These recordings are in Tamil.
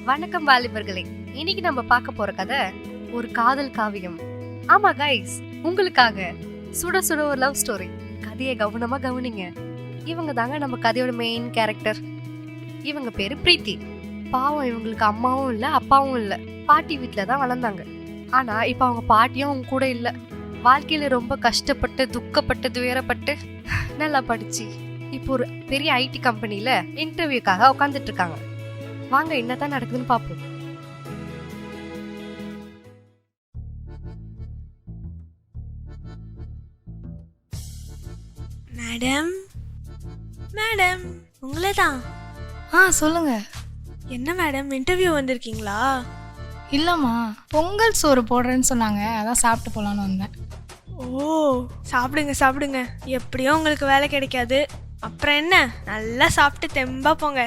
வணக்கம் வாலிபர்களே. இன்னைக்கு நம்ம பார்க்க போற கதை ஒரு காதல் காவியம். ஆமா கைஸ், உங்களுக்காக சுட சுட ஒரு லவ் ஸ்டோரி. கதையை கவனமா கவனிங்க. இவங்க தாங்க நம்ம கதையோட மெயின் கேரக்டர். இவங்க பேரு பிரீத்தி. பாவம், இவங்களுக்கு அம்மாவும் இல்ல அப்பாவும் இல்ல. பாட்டி வீட்டுல தான் வளர்ந்தாங்க. ஆனா இப்ப அவங்க பாட்டியும் அவங்க கூட இல்ல. வாழ்க்கையில ரொம்ப கஷ்டப்பட்டு துக்கப்பட்டு துயரப்பட்டு நல்லா படிச்சு இப்போ ஒரு பெரிய ஐடி கம்பெனில இன்டர்வியூக்காக உட்காந்துட்டு இருக்காங்க. வாங்க என்னதான் நடக்குதுன்னு பாப்போம். மேடம் மேடம் உங்களை தான். சொல்லுங்க. என்ன மேடம், இன்டர்வியூ வந்திருக்கீங்களா? இல்லம்மா, பொங்கல் சோறு போடுறேன்னு சொன்னாங்க, அதான் சாப்பிட்டு போலான்னு வந்தேன். ஓ, சாப்பிடுங்க சாப்பிடுங்க. எப்படியும் உங்களுக்கு வேலை கிடைக்காது. அப்புறம் என்ன, நல்லா சாப்பிட்டு தெம்பா போங்க.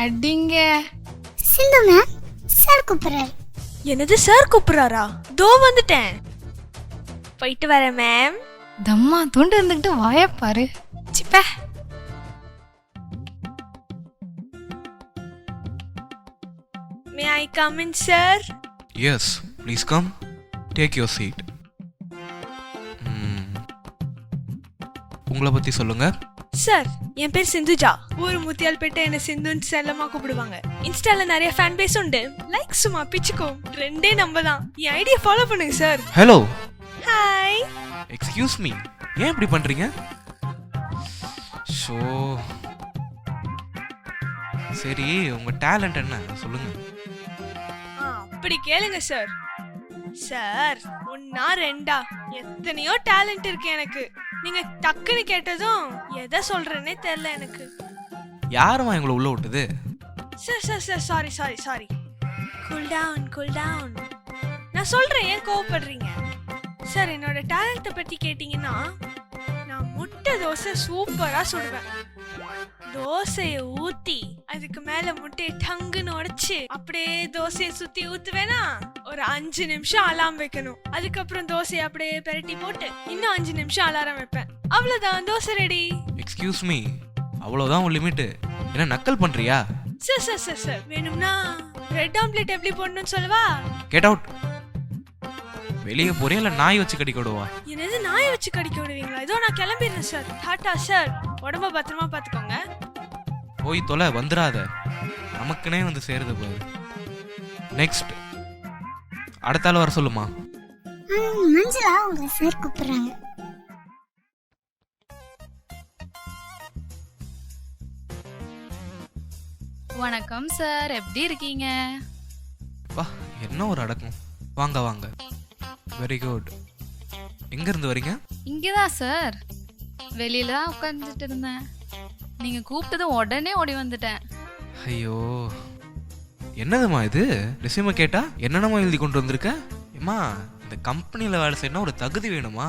அடிங்க. சிந்து மேம், சார் கூப்பிடுறாரு. என்னது, சார் கூப்பிடுறாரா? தோ வந்துட்டேன். போயிட்டு வரேன் மேம். தம்மா தூண்டு இருந்துக்கிட்டு வாயப்பாரு. சிப்ப. May I come in sir? Yes, please come. Take your seat. உங்களை பற்றி சொல்லுங்க. சார், என் பேர் சிந்துஜா. ஊர் முத்தியால்பேட்டை என்ன சிந்துன்னு செல்லமா கூப்பிடுவாங்க. இன்ஸ்டால நிறைய ஃபேன் பேஸ் உண்டு. லைக் சும்மா பிச்சுக்கோ. ரெண்டே நம்பர் தான். என் ஐடியா ஃபாலோ பண்ணுங்க sir. Hello. Hi. Excuse me, ஏன் இப்படி பண்ணுறீங்க? ஷோ, சரி, உங்கள் டேலண்ட் என்ன சொல்லுங்க. அப்படி கேளுங்க சார். சார், ஒன்னா ரெண்டா எத்தனையோ டேலண்ட் இருக்கு எனக்கு. நீங்க டக்குன்னு கேட்டதும் எதை சொல்றேன்னே தெரியல எனக்கு. யாருமா எங்களை உள்ள விட்டது? Sir sir sir sorry sorry sorry. Cool down cool down. நான் சொல்றேன், ஏன் கோவப்படுறீங்க? சார், என்னோட டேலண்ட்டை பத்தி கேட்டீங்கன்னா, நான் முட்டை தோசை சூப்பரா சுடுவேன். தோசையை ஊத்தி அதுக்கு மேல முட்டையை டங்குன்னு உடைச்சு அப்படியே தோசையை சுத்தி ஊத்துவேனா, ஒரு 5 நிமிஷம் அலாரம் வைக்கணும். அதுக்கப்புறம் தோசையை அப்படியே பெரட்டி போட்டு இன்னும் 5 நிமிஷம் அலாரம் வைப்பேன். அவ்வளவுதான், தோசை ரெடி. எக்ஸ்கியூஸ் மீ, அவ்வளோதான் ஒரு லிமிட்டு. என்ன நக்கல் பண்ணுறியா? சார் சார் சார் சார், வேணும்னா ரெட் ஆம்லெட் எப்படி போடணும்னு சொல்லவா? Get out. வெளியே போறியா இல்லை நாய் வச்சு கடிக்க விடுவா? என்னது, நாயை வச்சு கடிக்க விடுவீங்களா? இதோ நான் கிளம்பிடுறேன் சார். டாடா சார். உடம்ப பத்திரமா பாத்துக்கோங்க. போய் தொலை, வந்துடாத. நமக்குனே வந்து சேருது பாரு. நெக்ஸ்ட், அடுத்த ஆள் வர சொல்லுமா. மஞ்சளா, உங்களை சார் கூப்பிடுறாங்க. வணக்கம் சார், எப்படி இருக்கீங்க? வா, என்ன ஒரு அடக்கம். வாங்க வாங்க. Very good. எங்கேருந்து வரீங்க? இங்கதான் சார், வெளியில தான் உட்காந்துட்டு இருந்தேன். நீங்க கூப்பிட்டதும் உடனே ஓடி வந்துட்டேன். ஐயோ, என்னதுமா இது? ரெசியூமை கேட்டா என்னென்னமா எழுதி கொண்டு வந்திருக்க? ஏம்மா, இந்த கம்பெனியில் வேலை செய்யணும் ஒரு தகுதி வேணுமா?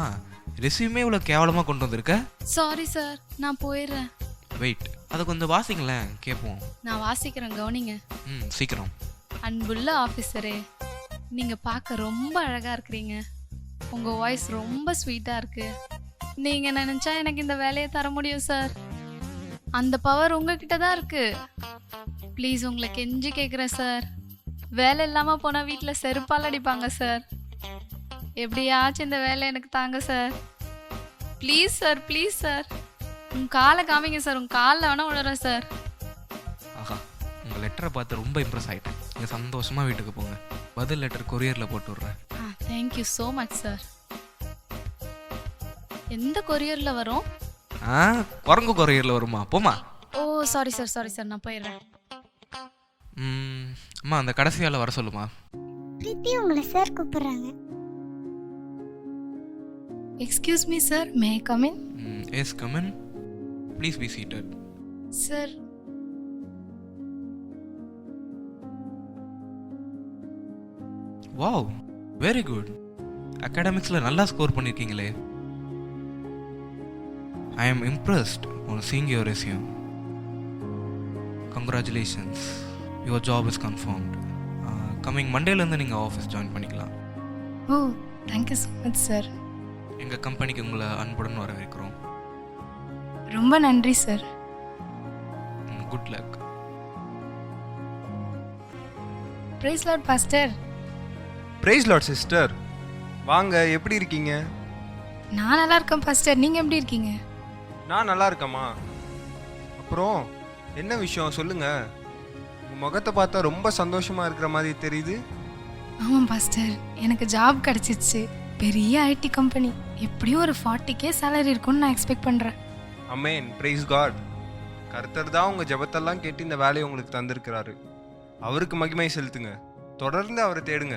ரெசியூமே இவ்வளோ கேவலமாக கொண்டு வந்திருக்க. சாரி சார், நான் போயிடுறேன். வெயிட், அதை கொஞ்சம் வாசிங்களேன், கேட்போம். நான் வாசிக்கிறேன், கவனிங்க. சீக்கிரம். அன்புள்ள ஆஃபீஸரே, நீங்க பார்க்க ரொம்ப அழகா இருக்கிறீங்க. உங்க வாய்ஸ் ரொம்ப ஸ்வீட்டா இருக்கு. நீங்க நினைச்சா எனக்கு இந்த வேலையை தர முடியும் சார். அந்த பவர் உங்ககிட்ட தான் இருக்கு. ப்ளீஸ், உங்களை கெஞ்சி கேட்குறேன் சார். வேலை இல்லாமல் போனால் வீட்டில் செருப்பால் அடிப்பாங்க சார். எப்படியாச்சும் இந்த வேலை எனக்கு தாங்க sir. Please sir, please sir. உங்கள் காலை காமிங்க சார். உங்கள் காலில் வேணால் விழுறேன் சார். ஆஹா, உங்கள் லெட்டரை பார்த்து ரொம்ப இம்ப்ரெஸ் ஆகிட்டேன். நீங்கள் சந்தோஷமாக வீட்டுக்கு போங்க. பதில் லெட்டர் கொரியரில் போட்டு விட்றேன். Thank you so much sir. எந்த கொரியரில் வரும்? குரங்கு கொரியரில் வருமா? போமா. ஓ, சாரி சார், சாரி சார், நான் போயிடுறேன். அம்மா, அந்த கடைசியால் வர சொல்லுமா. பிரீத்தி, உங்களை சார் கூப்பிடுறாங்க. Excuse me sir, may I come in? Yes, come in. Please be seated. Sir, wow, very good. அகாடமிக்ஸில் நல்லா ஸ்கோர் பண்ணியிருக்கீங்களே. I am impressed on seeing your resume. Congratulations, your job is confirmed. Coming மண்டேலேருந்து நீங்கள் ஆஃபீஸ் ஜாயின் பண்ணிக்கலாம். Oh, thank you so much sir. எங்கள் கம்பெனிக்கு உங்களை அன்புடன் வரவேற்கிறோம். ரொம்ப நன்றி சார். Good luck. Praise lord pastor. Praise lord sister. வாங்க, எப்படி இருக்கீங்க? நான் நல்லா இருக்கேன் பாஸ்டர். நீங்க எப்படி இருக்கீங்க? நான் நல்லா இருக்கேம்மா. அப்புறம் என்ன விஷயம் சொல்லுங்க. உங்க முகத்தை பார்த்தா ரொம்ப சந்தோஷமா இருக்கிற மாதிரி தெரியுது. ஆமாம் பாஸ்டர், எனக்கு ஜாப் கிடைச்சிச்சு. பெரிய ஐடி கம்பெனி. எப்படியும் ஒரு 40K சேலரி இருக்கும்னு நான் எக்ஸ்பெக்ட் பண்ணுறேன். அமேன், பிரைஸ் காட். கர்த்தர் தான் உங்க ஜெபத்தெல்லாம் கேட்டு இந்த வேலையை உங்களுக்கு தந்திருக்கிறாரு. அவருக்கு மகிமை செலுத்துங்க. தொடர்ந்து அவரை தேடுங்க.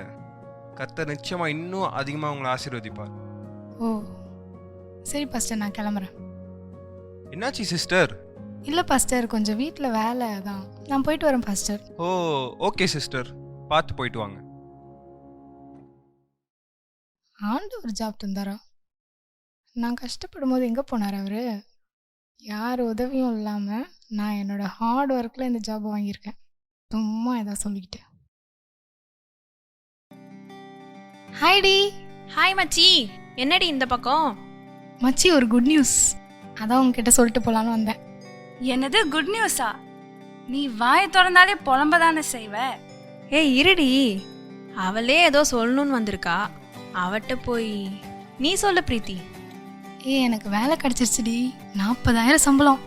கர்த்தர் நிச்சயமா இன்னும் அதிகமாக உங்களை ஆசீர்வதிப்பார். ஓ சரி பாஸ்டர், நான் கிளம்புறேன். என்னாச்சு சிஸ்டர்? இல்லை பாஸ்டர், கொஞ்சம் வீட்டில் வேலை தான். நான் போயிட்டு வரேன் பாஸ்டர். ஓ ஓகே சிஸ்டர், பார்த்து போயிட்டு வாங்க. ஆண்டவர் ஜாப் தந்தாரா? நான் கஷ்டப்படும் போது எங்கே போனார் அவர்? யார் உதவியும் இல்லாமல் நான் என்னோட ஹார்ட் ஒர்க்கில் இந்த ஜாப் வாங்கியிருக்கேன். சும்மா ஏதாவது சொல்லிக்கிட்டு. ஹாய்டி. ஹாய் மச்சி, என்னடி இந்த பக்கம்? மச்சி, ஒரு குட் நியூஸ். அதான் உங்ககிட்ட சொல்லிட்டு போகலான்னு வந்தேன். என்னது குட் நியூஸா? நீ வாய் திறந்தாலே புலம்பதானே செய்வ. ஏய் இருடி, அவளே ஏதோ சொல்லணும்னு வந்திருக்கா. அவட்ட போய் நீ சொல்ல பிரீத்தி. எனக்கு வேலை கிடைச்சிருச்சுடி. 40,000 சம்பளம்.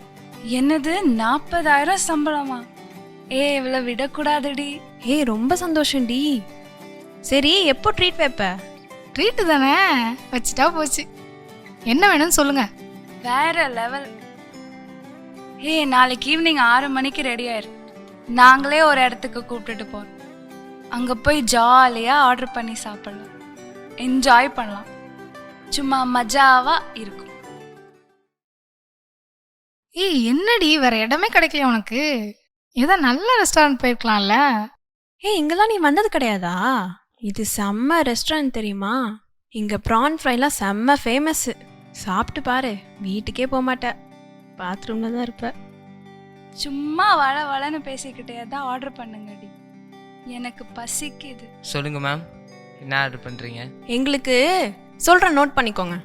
என்னது 40,000 சம்பளமா? இவளை விடக்கூடாதுடி. ரொம்ப சந்தோஷம்டி. சரி, எப்போ ட்ரீட் வைப்ப? ட்ரீட்டு தானே, வச்சுட்டா போச்சு. என்ன வேணும்னு சொல்லுங்க. வேற லெவல். நாளைக்கு ஈவினிங் 6 மணிக்கு ரெடி ஆயிரு. நாங்களே ஒரு இடத்துக்கு கூப்பிட்டுட்டு போறோம். அங்க போய் ஜாலியா ஆர்டர் பண்ணி சாப்பிடலாம், என்ஜாய் பண்ணலாம். சும்மா மஜாவா இருக்கும். என்னடி, வேற இடமே கிடைக்கல உனக்கு? ஏதோ நல்ல ரெஸ்டாரண்ட் போயிருக்கலாம்ல. இங்கெல்லாம் நீ வந்தது கிடையாதா? இது செம்ம ரெஸ்டாரண்ட் தெரியுமா? இங்க ப்ரான் ஃப்ரைலாம் செம்ம ஃபேமஸ். சாப்பிட்டு பாரு, வீட்டுக்கே போக மாட்டேன், பாத்ரூம்ல தான் இருப்ப. சும்மா வள வளன்னு பேசிக்கிட்டே தான் ஆர்டர் பண்ணுங்கடி, எனக்கு பசிக்குது. சொல்லுங்க மேம், என்ன ஆர்டர் பண்ணுறீங்க? எங்களுக்கு சொல்கிறேன், நோட் பண்ணிக்கோங்க.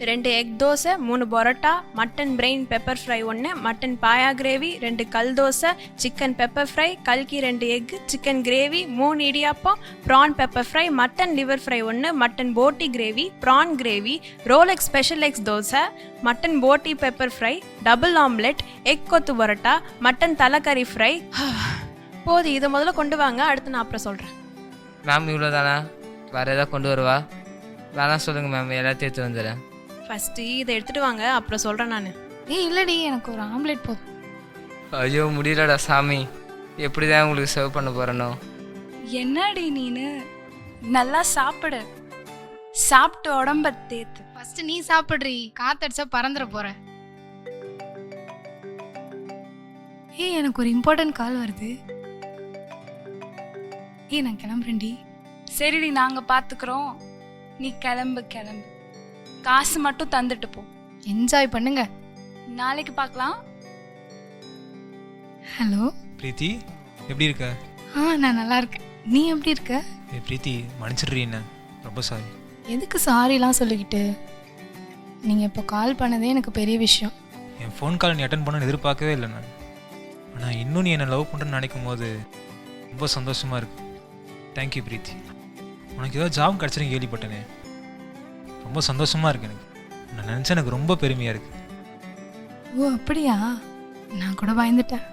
2 egg dosa, 3 parotta, mutton brain pepper fry 1, mutton paya gravy, 2 கல் தோசை, சிக்கன் பெப்பர் ஃப்ரை, கல்கி 2 egg, chicken gravy, 3 idiyappam, prawn pepper fry, mutton liver fry 1, mutton boti gravy, prawn gravy, Rolex special eggs dosa, mutton boti pepper fry, double omelette, egg kothu parotta, mutton தலைக்கறி fry. போதும், இதை முதல்ல கொண்டு வாங்க, அடுத்து நான் அப்புறம் சொல்கிறேன். மேம் இவ்வளோ தானா? வேறு எதாவது கொண்டு வருவா? வேணாம் சொல்லுங்கள் மேம், எல்லாத்தையும் எடுத்து வந்துடுறேன். ஃபஸ்ட்டு இதை எடுத்துகிட்டு வாங்க, அப்புறம் சொல்கிறேன் நான். இல்லடி, எனக்கு ஒரு ஆம்லெட் போதும். ஐயோ முடியலடா சாமி, எப்படி தான் உங்களுக்கு சர்வ் பண்ண போகிறனோ. என்னடி நீனு, நல்லா சாப்பிடு, சாப்பிட்டு உடம்ப தேத்து. ஃபர்ஸ்ட் நீ சாப்பிட்றி, காத்தடிச்சா பறந்துட போற. எனக்கு ஒரு இம்பார்ட்டன்ட் கால் வருது. நான் கிளம்புறேன்டி. சரிடி, நாங்கள் பார்த்துக்குறோம், நீ கிளம்பு கிளம்பு. காசு மட்டும் தந்துட்டு போ. என்ஜாய் பண்ணுங்க. நாளைக்கு பார்க்கலாம். ஹலோ பிரீத்தி, எப்படி இருக்க? நான் நல்லா இருக்கேன். நீ எப்படி இருக்க? பிரீத்தி, மன்னிச்சிடுறீ என்ன, ரொம்ப சாரி. எதுக்கு சாரிலாம் சொல்லிக்கிட்டு? நீங்கள் இப்போ கால் பண்ணதே எனக்கு பெரிய விஷயம். என் ஃபோன் கால் நீ அட்டன் பண்ணணும்னு எதிர்பார்க்கவே இல்லை நான். ஆனால் இன்னும் நீ என்னை லவ் பண்ணுறேன்னு நினைக்கும் போது ரொம்ப சந்தோஷமாக இருக்கு. தேங்க்யூ பிரீத்தி. உனக்கு ஏதோ ஜாப் கிடச்சிருந்து கேள்விப்பட்டேனே, ரொம்ப சந்தோஷமாக இருக்கு எனக்கு. நான் நினச்சா எனக்கு ரொம்ப பெருமையாக இருக்கு. ஓ அப்படியா? நான் கூட பயந்துட்டேன்,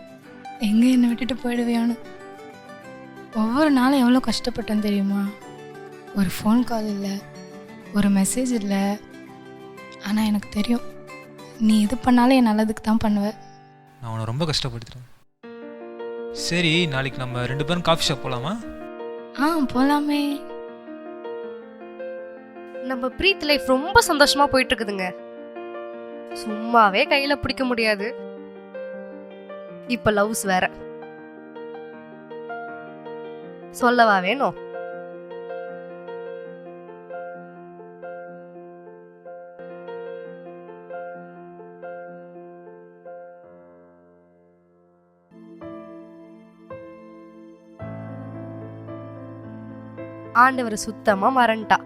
எங்கே என்னை விட்டுட்டு போயிடுவியான்னு. ஒவ்வொரு நாளும் எவ்வளோ கஷ்டப்பட்டேன்னு தெரியுமா? ஒரு ஃபோன் கால் இல்லை, ஒரு மெசேஜ் இல்லை. ஆனால் எனக்கு தெரியும், நீ எது பண்ணாலும் என் நல்லதுக்கு தான் பண்ணுவ. நான் உன்னை ரொம்ப கஷ்டப்படுத்துகிறேன். சரி, நாளைக்கு நம்ம 2 பேரும் காஃபி ஷாப் போகலாமா? போகலாமே. நம்ம பிரீத் லைஃப் ரொம்ப சந்தோஷமா போயிட்டு இருக்குதுங்க. சும்மாவே கையில பிடிக்க முடியாது, இப்ப லவ்ஸ் வேற. சொல்லவா வேணும்? ஆண்டவர் சுத்தமா மறந்துட்டா.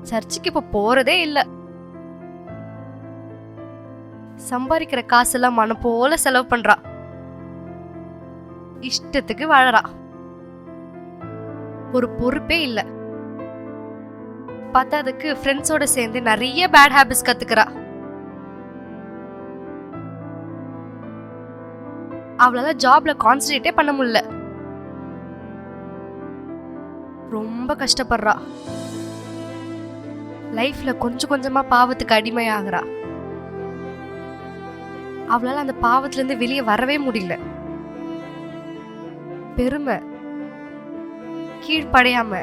சர்ச்சுக்கு இப்ப போறதே இல்ல. சம்பாதிக்கிற காசெல்லாம் மனம் போல செலவு பண்றா. இஷ்டத்துக்கு வாழறா. ஒரு பொறுப்பே இல்ல. பத்தாததுக்கு ஃப்ரெண்ட்ஸோட சேர்ந்து நிறைய பேட் ஹாபிட்ஸ் கத்துக்கிறா. அவளால ஜாப்ல கான்சன்ட்ரேட்டே பண்ண முடியல. ரொம்ப கஷ்டப்படுறா. லைஃப்ல கொஞ்சம் கொஞ்சமா பாவத்துக்கு அடிமையாகிறா. அவளால அந்த பாவத்துல இருந்து வெளியே வரவே முடியல. பெருமை, கீழ்ப்படையாம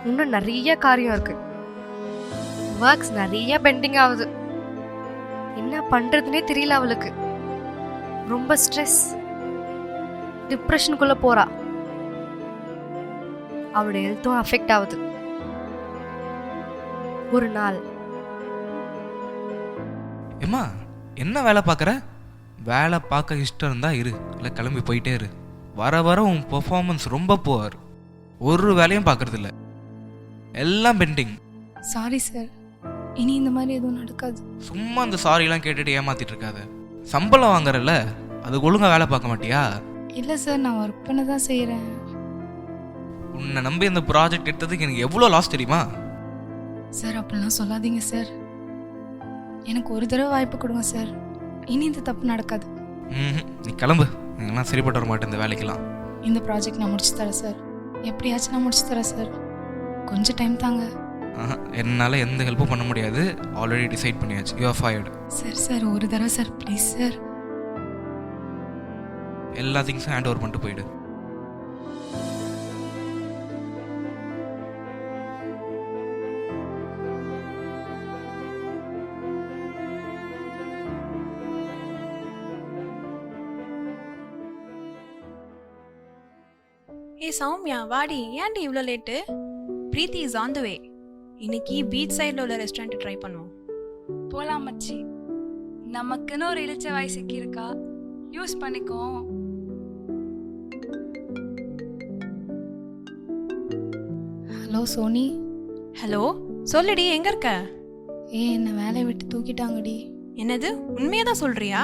இன்னும் நிறைய காரியம் இருக்கு. ஒர்க்ஸ் நிறைய பெண்டிங் ஆகுது. என்ன பண்றதுன்னே தெரியல அவளுக்கு. ரொம்ப ஸ்ட்ரெஸ், டிப்ரெஷனுக்குள்ள போறா. அவளோட ஹெல்த்தும் அஃபெக்ட் ஆகுது. ஒரு நாள், ஏம்மா என்ன வேலை பார்க்குற? வேலை பார்க்க இஷ்டம் இருந்தா இரு, இல்லை கிளம்பி போயிட்டே இரு. வர வர உன் பெர்ஃபார்மன்ஸ் ரொம்ப புவர். ஒரு வேலையும் பார்க்கறதில்ல, எல்லாம் பெண்டிங். சாரி சார், இனி இந்த மாதிரி எதுவும் நடக்காது. சும்மா இந்த சாரிலாம் கேட்டுட்டு ஏமாத்திட்டு இருக்காத. சம்பளம் வாங்குறல்ல, அது ஒழுங்கா வேலை பார்க்க மாட்டியா? இல்லை சார், நான் ஒர்க் பண்ண தான் செய்கிறேன். உன்னை நம்பி இந்த ப்ராஜெக்ட் எடுத்ததுக்கு எனக்கு எவ்வளோ லாஸ் தெரியுமா? சார் அப்படிலாம் சொல்லாதீங்க சார். எனக்கு ஒரு தடவை வாய்ப்பு கொடுங்க சார். இனி இந்த தப்பு நடக்காது. நீ கிளம்பு, நீங்களாம் சரிப்பட்டு வர மாட்டேன் இந்த வேலைக்கெல்லாம். இந்த ப்ராஜெக்ட் நான் முடிச்சு தரேன் சார். எப்படியாச்சும் நான் முடிச்சு தரேன் சார். கொஞ்சம் டைம் தாங்க. என்னால் எந்த ஹெல்ப்பும் பண்ண முடியாது. ஆல்ரெடி டிசைட் பண்ணியாச்சு. You are fired. சார் ஒரு தடவை சார், ப்ளீஸ் சார். எல்லா திங்ஸும் ஹேண்ட் ஓவர் பண்ணிட்டு போயிடு. ஏய் சௌமியா, வாடி. ஏன்டி இவ்வளோ late? Preethi is on the way. இன்னைக்கு பீச் சைடில் உள்ள ரெஸ்டாரண்ட் ட்ரை பண்ணுவோம். போலாம் மச்சி. நமக்குன்னு ஒரு இளிச்ச வயசுக்கு இருக்கா, யூஸ் பண்ணிக்கோ. Hello Sony. ஹலோ, சொல்லுடி, எங்க இருக்க? என்னை வேலையை விட்டு தூக்கிட்டாங்கடி. என்னது, உண்மையாக தான் சொல்றியா?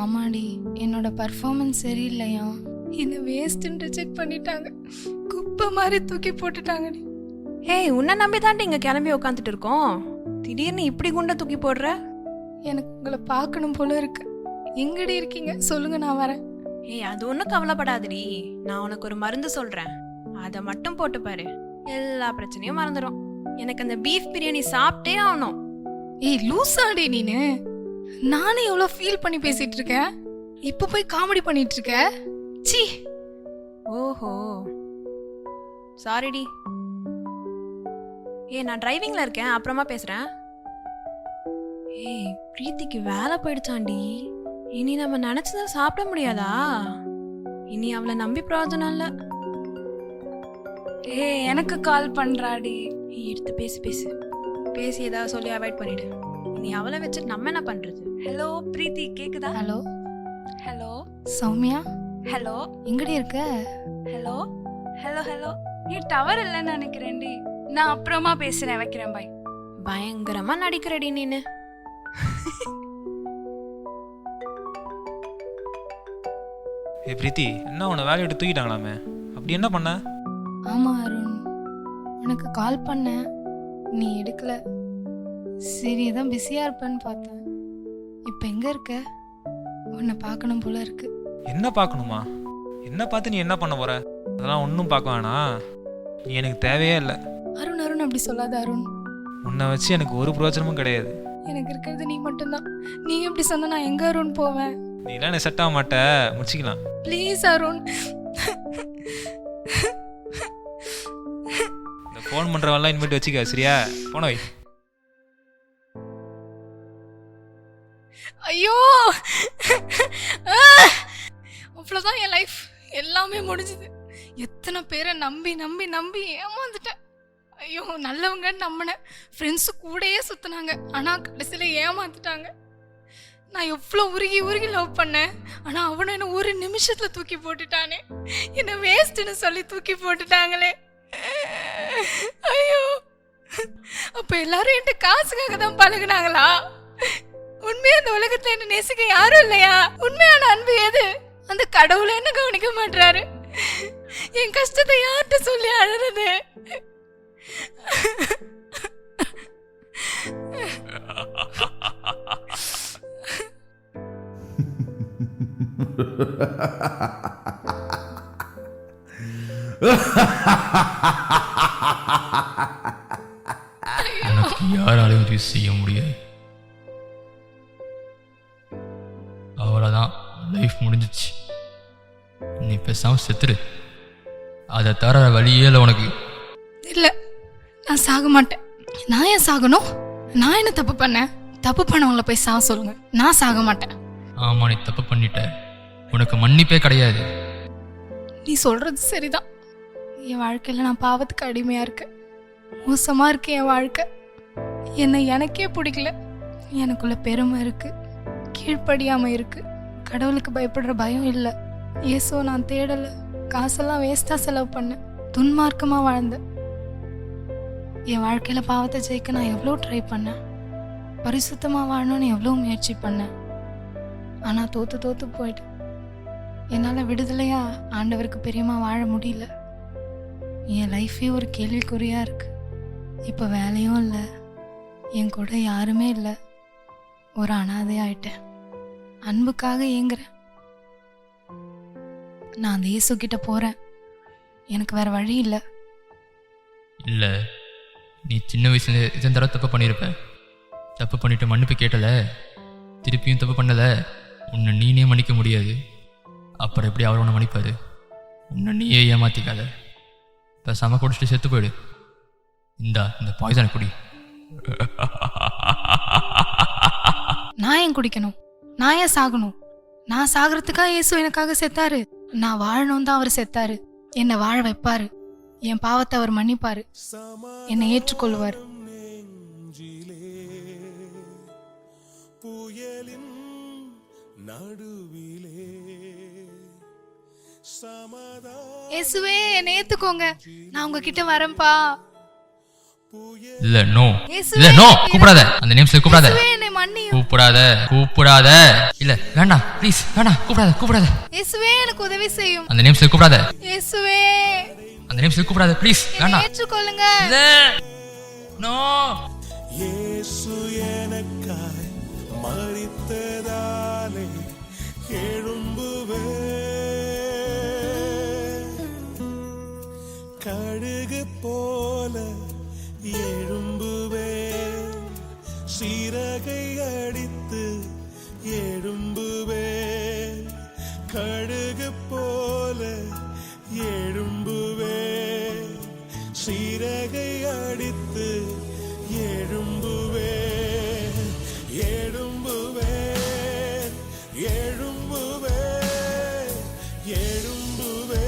ஆமாடி, என்னோட பர்ஃபார்மன்ஸ் சரியில்லையா, என்னை வேஸ்ட்டுன்னு ரிஜெக்ட் பண்ணிட்டாங்க. குப்பை மாதிரி தூக்கி போட்டுட்டாங்கடி. ஏய், உன்னை நம்பி தாண்டி இங்கே கிளம்பி உட்காந்துட்டு இருக்கோம். திடீர்னு இப்படி குண்டை தூக்கி போடுற? எனக்கு உங்களை பார்க்கணும் போல இருக்கு. எங்கடி இருக்கீங்க சொல்லுங்க, நான் வரேன். ஏய், அது ஒன்றும் கவலைப்படாதடி. நான் உனக்கு ஒரு மருந்து சொல்கிறேன், அதை மட்டும் போட்டு பாரு, எல்லா பிரச்சனையும் மறந்துடும். எனக்கு அந்த பீஃப் பிரியாணி சாப்பிட்டே ஆகணும். ஏய் லூசாடி நீனு. நானே எவ்வளோ ஃபீல் பண்ணி பேசிட்டு இருக்கேன், இப்போ போய் காமெடி பண்ணிட்டு இருக்க. சி. ஓஹோ, சாரிடி. ஏய், நான் டிரைவிங்ல இருக்கேன், அப்புறமா பேசுறேன். ஏய், பிரீத்திக்கு வேலை போயிடுச்சாண்டி. இனி நம்ம நினைச்சதை சாப்பிட முடியாதா? இனி அவளை நம்பி பிரயோஜனம் இல்ல. ஏய் எனக்கு கால் பண்றாடி. எடுத்து பேசி பேசி பேசி ஏதாவது சொல்லி அவாய்ட் பண்ணிடு. இனி அவளை வச்சுட்டு நம்ம என்ன பண்றது? ஹலோ பிரீத்தி, கேக்குதா? ஹலோ ஹலோ சௌமியா, ஹலோ எங்கடி இருக்க? Hello hello hello. நீ டவர் இல்லைன்னு நினைக்கிறேன்டி. நான் அப்புறமா பேசுறேன், வைக்கிறேன், பாய். பயங்கரமா நடிக்கிறடி நீனு. ஏ பிரீத்தி, என்ன உன்னை வேலையை விட்டு தூக்கிட்டாங்களாமே, அப்படி என்ன பண்ண? ஆமா அருண், உனக்கு கால் பண்ணேன், நீ எடுக்கல. சரி, தான் பிஸியா இருப்பேன்னு பார்த்தேன். இப்போ எங்க இருக்க? உன்னை பார்க்கணும் போல இருக்கு. என்ன பார்க்கணுமா? என்ன பார்த்து நீ என்ன பண்ண போற? அதெல்லாம் ஒன்றும் பார்க்க வேணாம், நீ எனக்கு தேவையே இல்லை. அருண் அருண் அப்படி சொல்லாத அருண். உன்னை வச்சு எனக்கு ஒரு பிரயோஜனமும் கிடையாது. எனக்கு இருக்கிறது நீ மட்டும்தான். நீ எப்படி சொன்னா நான் எங்க அருண் போவேன்? நீலாம் எனக்கு செட் ஆக மாட்ட, முடிச்சிக்கலாம். ப்ளீஸ் அருண். இந்த ஃபோன் பண்ணுறவெல்லாம் இனிமேட்டு வச்சுக்க, சரியா? போன வை. ஐயோ, அவ்வளோதான் என் லைஃப், எல்லாமே முடிஞ்சுது. எத்தனை பேரை நம்பி நம்பி நம்பி ஏமாந்துட்டேன். ஐயோ, நல்லவங்கன்னு நம்பினேன், ஃப்ரெண்ட்ஸு கூடயே சுற்றினாங்க, ஆனால் கடைசியில் ஏமாந்துட்டாங்க. நான் எவ்வளோ உருகி உருகி லவ் பண்ணேன், ஆனால் அவனை என்ன ஒரு நிமிஷத்தில் தூக்கி போட்டுட்டானே. என்னை வேஸ்ட்டுன்னு சொல்லி தூக்கி போட்டுட்டாங்களே. ஐயோ, அப்போ எல்லாரும் என்கிட்ட காசுக்காக தான் பழகுனாங்களா? உண்மையா இந்த உலகத்துல என்ன நேசிக்க யாரும் இல்லையா? உண்மையான அன்பு எது? அந்த கடவுளை என்ன கவனிக்க மாட்டாரு. என் கஷ்டத்தை யார்கிட்ட சொல்லி அழறது? எனக்கு யாராலையும் உதவி செய்ய முடியாது. அவ்வளோதான், லைஃப் முடிஞ்சிச்சு. நீ பேசாம செத்துரு. அதை தர வழியே இல்லை உனக்கு. இல்ல, நான் சாக மாட்டேன். நான் ஏன் சாகணும்? நான் என்ன தப்பு பண்ணேன்? தப்பு பண்ணவங்கள போய் சாக சொல்லுங்க. நான் சாக மாட்டேன். ஆமா, நீ தப்பு பண்ணிட்ட. உனக்கு மன்னிப்பே கிடையாது. நீ சொல்றது சரிதான். என் வாழ்க்கையில நான் பாவத்துக்கு அடிமையா இருக்கேன். மோசமா இருக்கு என் வாழ்க்கை. என்னை எனக்கே பிடிக்கல. எனக்குள்ள பெருமை இருக்கு, கீழ்ப்படியாம இருக்கு. கடவுளுக்கு பயப்படுற பயம் இல்லை. இயேசுவை நான் தேடல. காசெல்லாம் வேஸ்டா செலவு பண்ணேன். துன்மார்க்கமா வாழ்ந்தேன். என் வாழ்க்கையில பாவத்தை ஜெயிக்க நான் எவ்வளோ ட்ரை பண்ணேன். பரிசுத்தமா வாழணும்னு எவ்வளோ முயற்சி பண்ணேன். ஆனா தோத்து போயிட்டேன். என்னால விடுதலையா ஆண்டவருக்கு பிரியமா வாழ முடியல. என் லைஃபே ஒரு கேள்விக்குறியா இருக்கு. இப்ப வேலையும் இல்லை, என் கூட யாருமே இல்லை. ஒரு அனாதையாயிட்டேன். அன்புக்காக ஏங்குறேன். நான் அந்த இயேசு கிட்ட போறேன். எனக்கு வேற வழி இல்லை. இல்லை, நீ சின்ன வயசுல இதன் தடவை தப்பு பண்ணியிருப்ப. தப்பு பண்ணிட்டு மன்னிப்பு கேட்டல, திருப்பியும் தப்பு பண்ணல. உன்னை நீனே மன்னிக்க முடியாது. அப்புறம் எப்படி அவர் உன்னை மன்னிப்பாரு? உன்னை நீயே ஏமாத்திக்காத. பேசாம குடிச்சிட்டு செத்து போயிடு. இந்த பாய்சனை குடி. நான் ஏன் குடிக்கணும்? நான் ஏன் சாகணும்? நான் சாகிறதுக்காக இயேசு எனக்காக செத்தாரு. நான் வாழணும் தான் அவர் செத்தாரு. என்னை வாழ வைப்பாரு. என் பாவத்தை அவர் மன்னிப்பாரு. என்னை ஏற்றுக்கொள்வார். இயேசுவே, என்னை ஏத்துக்கோங்க. நான் உங்ககிட்ட வரேன்பா. இல்ல, நோ. இயேசுவே, இல்ல, நோ. கூப்பிடாத. அந்த நேம் சொல்லி கூப்பிடாத. இயேசுவே, என்னை மன்னியும். கூப்பிடாத. இல்ல, வேண்டாம், ப்ளீஸ், வேண்டாம். கூப்பிடாத. இயேசுவே, எனக்கு உதவி செய்யும். அந்த நேம் சொல்லி கூப்பிடாத. இயேசுவே, அந்த நேம் சொல்லி கூப்பிடாத, ப்ளீஸ், என்னை வேண்டாம். ஏற்றுக்கொள்ளுங்க. இல்ல, நோ. இயேசு எனக்காய் மரித்ததாலே எழும்புவே. கழுகு போல எழும்புவே. சிறகை அடித்து எழும்புவே. கழுகு போல எழும்புவே. சிறகை அடித்து எழும்புவே. எழும்புவே. எழும்புவே. எழும்புவே.